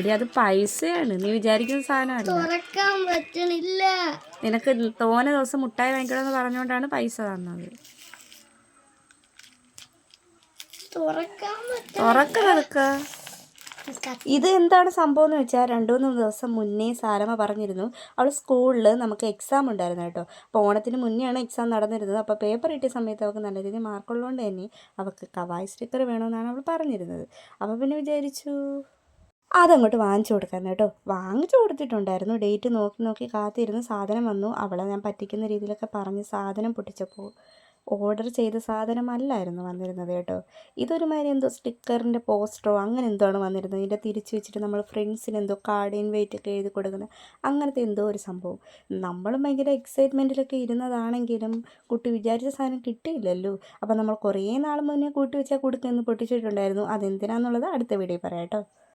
എടി അത് പൈസയാണ്, നീ വിചാരിക്കുന്ന സാധനമല്ല. തുറക്കാൻ പറ്റണില്ല. നിനക്ക് തോനെ ദിവസം മുട്ടായി വാങ്ങിക്കണമെന്ന് പറഞ്ഞുകൊണ്ടാണ് പൈസ തന്നത്. തുറക്ക. ഇത് എന്താണ് സംഭവം എന്ന് വെച്ചാൽ 2-3 ദിവസം മുന്നേ സാരമ്മ പറഞ്ഞിരുന്നു, അവൾ സ്കൂളിൽ നമുക്ക് എക്സാം ഉണ്ടായിരുന്നു കേട്ടോ. അപ്പോൾ ഓണത്തിന് മുന്നെയാണ് എക്സാം നടന്നിരുന്നത്. അപ്പോൾ പേപ്പർ കിട്ടിയ സമയത്ത് അവൾക്ക് നല്ല രീതിയിൽ മാർക്കുള്ളതുകൊണ്ട് തന്നെ അവൾക്ക് കവായി സ്റ്റിക്കർ വേണമെന്നാണ് അവൾ പറഞ്ഞിരുന്നത്. അപ്പോൾ പിന്നെ വിചാരിച്ചു അതങ്ങോട്ട് വാങ്ങിച്ചു കൊടുക്കാൻ കേട്ടോ. വാങ്ങിച്ചു കൊടുത്തിട്ടുണ്ടായിരുന്നു. ഡേറ്റ് നോക്കി കാത്തിരുന്ന് സാധനം വന്നു. അവളെ ഞാൻ പറ്റിക്കുന്ന രീതിയിലൊക്കെ പറഞ്ഞ് സാധനം പൊട്ടിച്ചപ്പോൾ ഓർഡർ ചെയ്ത സാധനമല്ലായിരുന്നു വന്നിരുന്നത് കേട്ടോ. ഇതൊരുമാതിരി എന്തോ സ്റ്റിക്കറിൻ്റെ പോസ്റ്ററോ അങ്ങനെ എന്തോ ആണ് വന്നിരുന്നത്. ഇതിൻ്റെ തിരിച്ച് വെച്ചിട്ട് നമ്മൾ ഫ്രണ്ട്സിന് എന്തോ കാർഡ് ഇൻവൈറ്റ് ഒക്കെ എഴുതി കൊടുക്കുന്ന അങ്ങനത്തെ എന്തോ ഒരു സംഭവം. നമ്മളും ഭയങ്കര എക്സൈറ്റ്മെൻറ്റിലൊക്കെ ഇരുന്നതാണെങ്കിലും കുട്ടി വിചാരിച്ച സാധനം കിട്ടിയില്ലല്ലോ. അപ്പോൾ നമ്മൾ കുറേ നാൾ മുന്നേ കൂട്ടി വെച്ചാൽ കൊടുക്കുമെന്ന് പൊട്ടിച്ചിട്ടുണ്ടായിരുന്നു. അതെന്തിനാണെന്നുള്ളത് അടുത്ത വീഡിയോ പറയാം കേട്ടോ.